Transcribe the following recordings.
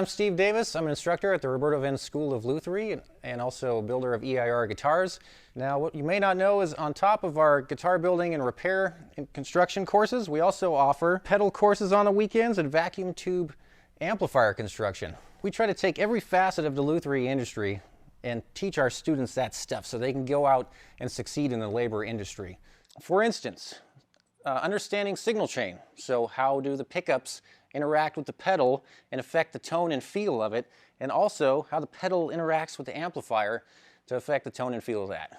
I'm Steve Davis. I'm an instructor at the Roberto Venn School of Luthery and also a builder of EIR guitars. Now, what you may not know is on top of our guitar building and repair and construction courses, we also offer pedal courses on the weekends and vacuum tube amplifier construction. We try to take every facet of the Luthery industry and teach our students that stuff so they can go out and succeed in the labor industry. For instance, understanding signal chain. So how do the pickups interact with the pedal and affect the tone and feel of it, and also how the pedal interacts with the amplifier to affect the tone and feel of that.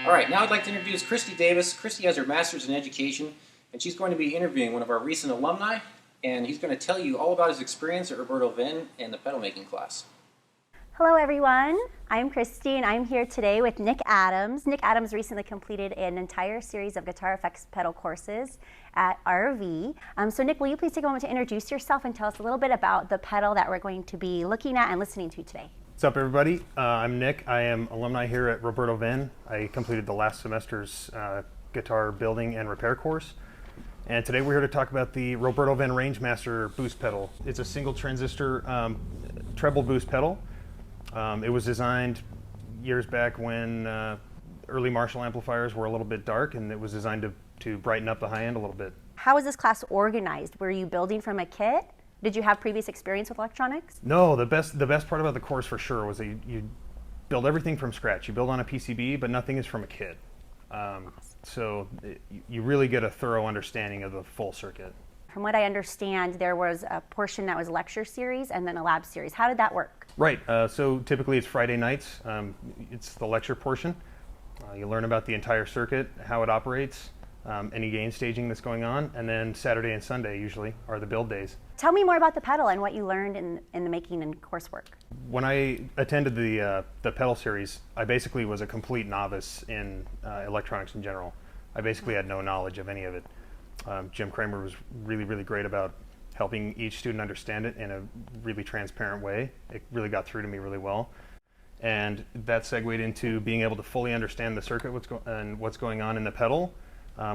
All right, now I'd like to introduce Christy Davis. Christy has her master's in education, and she's going to be interviewing one of our recent alumni, and he's going to tell you all about his experience at Roberto Venn and the pedal making class. Hello everyone, I'm Christy and I'm here today with Nick Adams. Nick Adams recently completed an entire series of guitar effects pedal courses at RV. So Nick, will you please take a moment to introduce yourself and tell us a little bit about the pedal that we're going to be looking at and listening to today? What's up everybody? I'm Nick. I am alumni here at Roberto Venn. I completed the last semester's guitar building and repair course. And today we're here to talk about the Roberto Venn Rangemaster boost pedal. It's a single transistor treble boost pedal. It was designed years back when early Marshall amplifiers were a little bit dark, and it was designed to brighten up the high end a little bit. How was this class organized? Were you building from a kit? Did you have previous experience with electronics? No, the best part about the course for sure was that you build everything from scratch. You build on a PCB, but nothing is from a kit. So you really get a thorough understanding of the full circuit. From what I understand, there was a portion that was lecture series and then a lab series. How did that work? Right, so typically it's Friday nights. It's the lecture portion. You learn about the entire circuit, how it operates, any gain staging that's going on, and then Saturday and Sunday usually are the build days. Tell me more about the pedal and what you learned in the making and coursework. When I attended the pedal series, I basically was a complete novice in electronics in general. I basically had no knowledge of any of it. Jim Kramer was really great about helping each student understand it in a really transparent way. It really got through to me really well. And that segued into being able to fully understand the circuit and what's going on in the pedal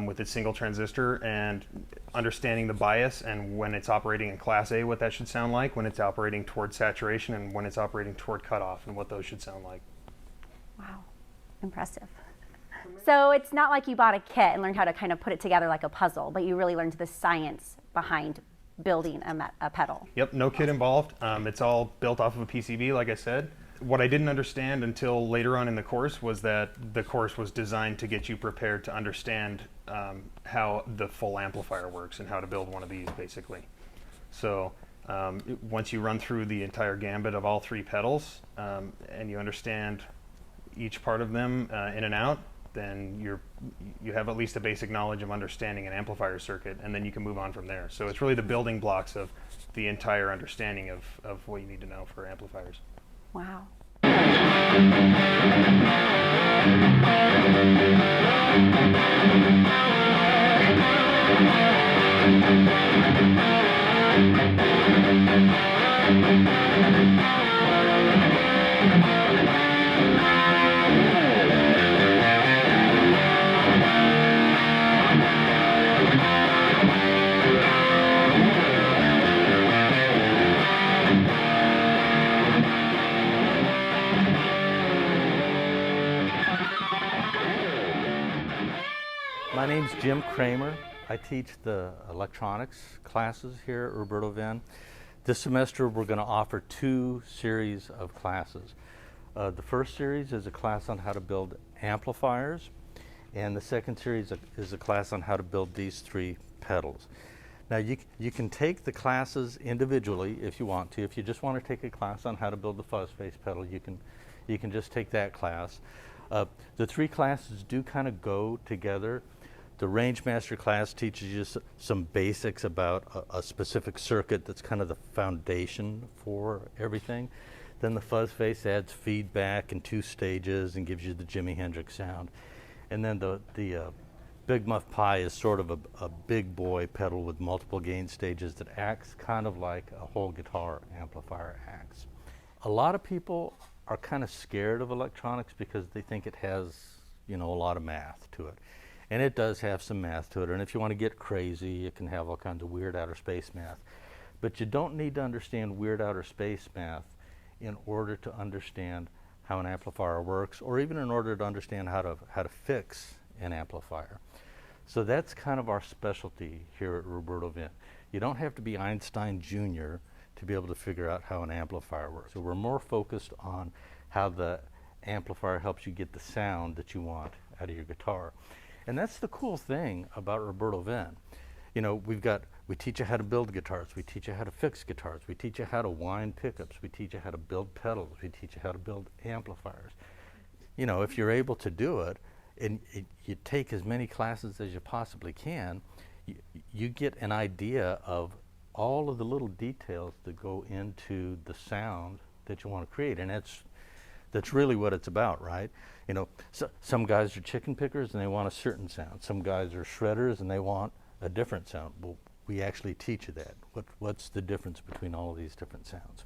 with its single transistor, and understanding the bias and when it's operating in class A, what that should sound like, when it's operating toward saturation, and when it's operating toward cutoff, and what those should sound like. Wow, impressive. So it's not like you bought a kit and learned how to kind of put it together like a puzzle, but you really learned the science behind building a pedal. Yep, no kit involved. It's all built off of a PCB, like I said. What I didn't understand until later on in the course was that the course was designed to get you prepared to understand how the full amplifier works and how to build one of these, basically. So once you run through the entire gambit of all three pedals and you understand each part of them in and out, then you have at least a basic knowledge of understanding an amplifier circuit, and then you can move on from there. So it's really the building blocks of the entire understanding of what you need to know for amplifiers. Wow. My name's Jim Kramer. I teach the electronics classes here at Roberto Venn. This semester we're going to offer 2 series of classes. The first series is a class on how to build amplifiers, and the second series is a class on how to build these 3 pedals. Now you can take the classes individually if you want to. If you just want to take a class on how to build the fuzz face pedal, you can just take that class. The 3 classes do kind of go together. The Rangemaster class teaches you some basics about a specific circuit that's kind of the foundation for everything. Then the fuzz face adds feedback in 2 stages and gives you the Jimi Hendrix sound. And then the Big Muff Pi is sort of a big boy pedal with multiple gain stages that acts kind of like a whole guitar amplifier acts. A lot of people are kind of scared of electronics because they think it has, you know, a lot of math to it. And it does have some math to it, and if you want to get crazy, it can have all kinds of weird outer space math. But you don't need to understand weird outer space math in order to understand how an amplifier works, or even in order to understand how to fix an amplifier. So that's kind of our specialty here at Roberto Venn. You don't have to be Einstein Jr. to be able to figure out how an amplifier works. So we're more focused on how the amplifier helps you get the sound that you want out of your guitar. And that's the cool thing about Roberto Venn. You know, we teach you how to build guitars, we teach you how to fix guitars, we teach you how to wind pickups, we teach you how to build pedals, we teach you how to build amplifiers. You know, if you're able to do it, and you take as many classes as you possibly can, you get an idea of all of the little details that go into the sound that you want to create. And that's really what it's about, right? You know, some guys are chicken pickers and they want a certain sound. Some guys are shredders and they want a different sound. Well, we actually teach you that. What's the difference between all of these different sounds?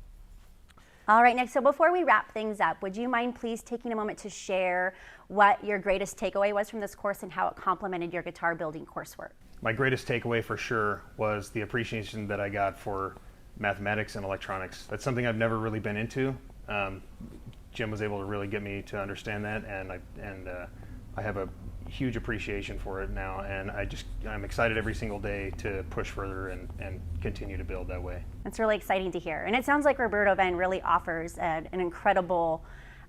All right, Nick, so before we wrap things up, would you mind please taking a moment to share what your greatest takeaway was from this course and how it complemented your guitar building coursework? My greatest takeaway for sure was the appreciation that I got for mathematics and electronics. That's something I've never really been into. Jim was able to really get me to understand that, and I have a huge appreciation for it now, and I'm excited every single day to push further and continue to build that way. It's really exciting to hear. And it sounds like Roberto Venn really offers an incredible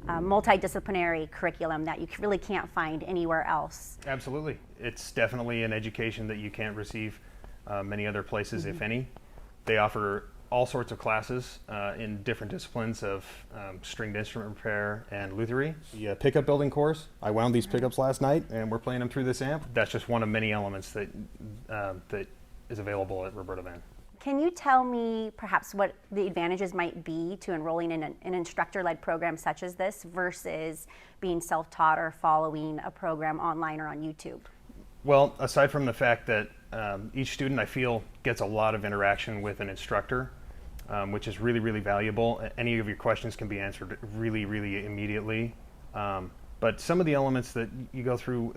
multidisciplinary curriculum that you really can't find anywhere else. Absolutely. It's definitely an education that you can't receive many other places, if any. They offer all sorts of classes in different disciplines of stringed instrument repair and lutherie. The pickup building course, I wound these pickups last night and we're playing them through this amp. That's just one of many elements that is available at Roberto Venn. Can you tell me perhaps what the advantages might be to enrolling in an instructor-led program such as this versus being self-taught or following a program online or on YouTube? Well, aside from the fact that each student, I feel, gets a lot of interaction with an instructor, which is really, really valuable. Any of your questions can be answered really, really immediately. But some of the elements that you go through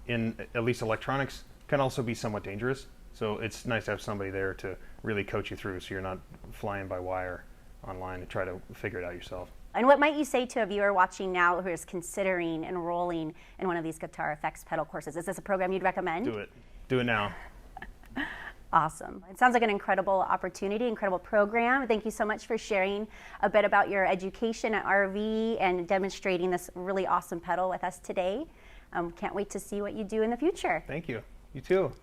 in at least electronics can also be somewhat dangerous. So it's nice to have somebody there to really coach you through so you're not flying by wire online and try to figure it out yourself. And what might you say to a viewer watching now who is considering enrolling in one of these guitar effects pedal courses? Is this a program you'd recommend? Do it. Do it now. Awesome. It sounds like an incredible opportunity, incredible program. Thank you so much for sharing a bit about your education at RV and demonstrating this really awesome pedal with us today. Can't wait to see what you do in the future. Thank you. You too.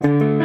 Thank you.